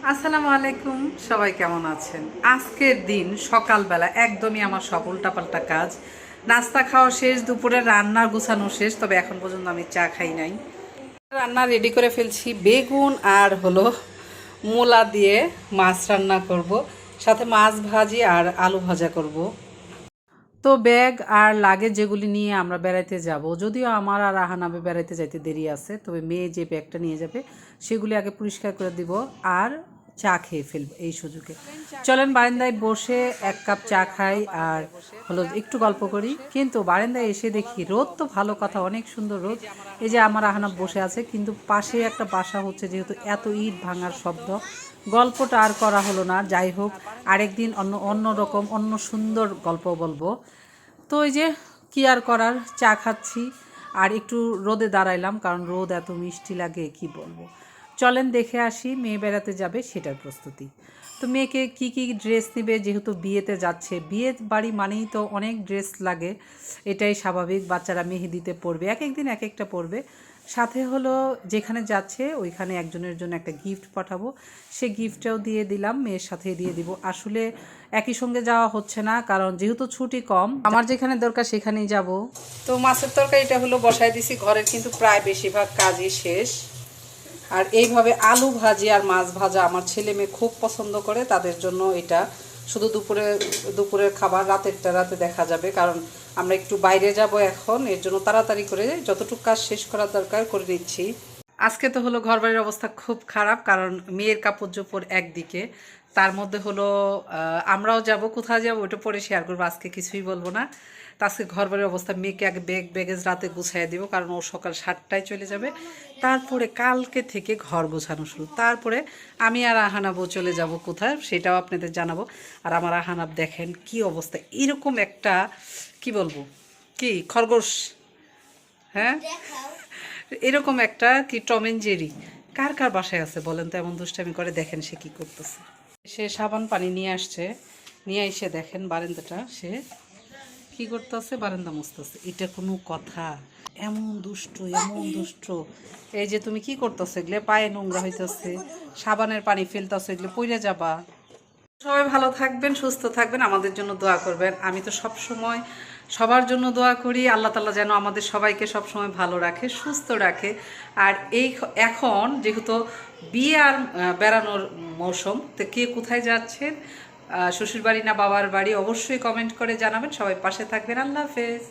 আসসালামু আলাইকুম, সবাই কেমন আছেন? আজকের দিন সকালবেলা একদমই আমার সব উল্টাপাল্টা কাজ। নাস্তা খাওয়া শেষ, দুপুরে রান্নার গুছানো শেষ, তবে এখন পর্যন্ত আমি চা খাই নাই। রান্না রেডি করে ফেলছি, বেগুন আর হলো মূলা দিয়ে মাছ রান্না করব, সাথে মাছ ভাজি আর আলু ভাজা করব। তো ব্যাগ আর লাগেজ যেগুলি নিয়ে আমরা বেড়াইতে যাব, যদিও আমার আর আহানাবে বেড়াইতে যাইতে দেরি আছে, তবে মেয়ে যে ব্যাগটা নিয়ে যাবে সেগুলি আগে পরিষ্কার করে দিব আর চা খেয়ে ফেলবো এই সুযোগে। চলেন বারান্দায় বসে এক কাপ চা খাই আর হলো একটু গল্প করি। কিন্তু বারান্দায় এসে দেখি রোদ তো ভালো কথা, অনেক সুন্দর রোদ। এই যে আমার আহানাব বসে আছে, কিন্তু পাশে একটা বাসা হচ্ছে, যেহেতু এত ইট ভাঙার শব্দ, গল্পটা আর করা হলো না। যাই হোক, আরেকদিন অন্য রকম অন্য সুন্দর গল্প বলবো। তো ওই যে কি আর করার, চা খাচ্ছি আর একটু রোদে দাঁড়াইলাম, কারণ রোদ এত মিষ্টি লাগে কি বলবো। চলেন দেখে আসি, মেয়ে বেড়াতে যাবে সেটার প্রস্তুতি। তো মেয়েকে কি কি ড্রেস নেবে, যেহেতু বিয়েতে যাচ্ছে, বিয়ে বাড়ি মানেই তো অনেক ড্রেস লাগে, এটাই স্বাভাবিক। বাচ্চারা মেহেদিতে পরবে, এক একদিন এক একটা পরবে। সাথে হলো যেখানে যাচ্ছে ওইখানে একজনের জন্য একটা গিফট পাঠাবো, সে গিফটটাও দিয়ে দিলাম, মেয়ের সাথে দিয়ে দিব। আসলে একই সঙ্গে যাওয়া হচ্ছে না, কারণ যেহেতু ছুটি কম, আমার যেখানে দরকার সেখানেই যাব। তো মাছের তরকারিটা হলো বসায় দিছি, ঘরের কিন্তু প্রায় বেশিরভাগ কাজই শেষ। আর এইভাবে আলু ভাজি আর মাছ ভাজা আমার ছেলে মেয়ে খুব পছন্দ করে, তাদের জন্য এটা শুধু দুপুরের খাবার, রাতেরটা রাতে দেখা যাবে, কারণ আমরা একটু বাইরে যাব এখন, এর জন্য তাড়াতাড়ি করে যতটুকু কাজ শেষ করার দরকার করে নিচ্ছি। আজকে তো হলো ঘরবাড়ির অবস্থা খুব খারাপ, কারণ মেয়ের কাপড় চোপড় একদিকে, তার মধ্যে হলো আমরাও যাব, কোথায় যাব ওটা পরে শেয়ার করবো, আজকে কিছুই বলবো না। তো আজকে ঘরবাড়ির অবস্থা, মেয়েকে আগে ব্যাগেজ রাতে গুছাই দিব, কারণ ও সকাল 7টায় চলে যাবে। তারপরে কালকে থেকে ঘর গোছানো শুরু, তারপরে আমি আর আহানাবও চলে যাব কোথায় সেটাও আপনাদের জানাবো। আর আমার আহানাব দেখেন কি অবস্থা, এরকম একটা কি বলবো, কি খরগোশ, হ্যাঁ এরকম একটা কি টম এন্ড জেরি, কার কার বাসায় আছে বলেন তো এমন দুষ্টামি করে? দেখেন সে কি করতেছে, সে সাবান পানি নিয়ে আসছে, নিয়ে এসে দেখেন বারান্দাটা সে কি করতেছে, বারান্দা মুছতেছে। এটা কোনো কথা? এমন দুষ্ট, এমন দুষ্ট। এই যে তুমি কি করতেছো, এগুলো পায়ে নোংরা হইতেছে, সাবানের পানি ফেলতেছো, এগুলো পইরা যাবা। সবাই ভালো থাকবেন, সুস্থ থাকবেন, আমাদের জন্য দোয়া করবেন। আমি তো সব সময় সবার জন্য দোয়া করি, আল্লাহ তাআলা যেন আমাদের সবাইকে সব সময় ভালো রাখে, সুস্থ রাখে। আর এখন যেহেতু বিয়ে আর বেড়ানোর মৌসুম, তো কে কোথায় যাচ্ছেন, শ্বশুর বাড়ি না বাবার বাড়ি, অবশ্যই কমেন্ট করে জানাবেন। সবাই পাশে থাকবেন। আল্লাহ হাফেজ।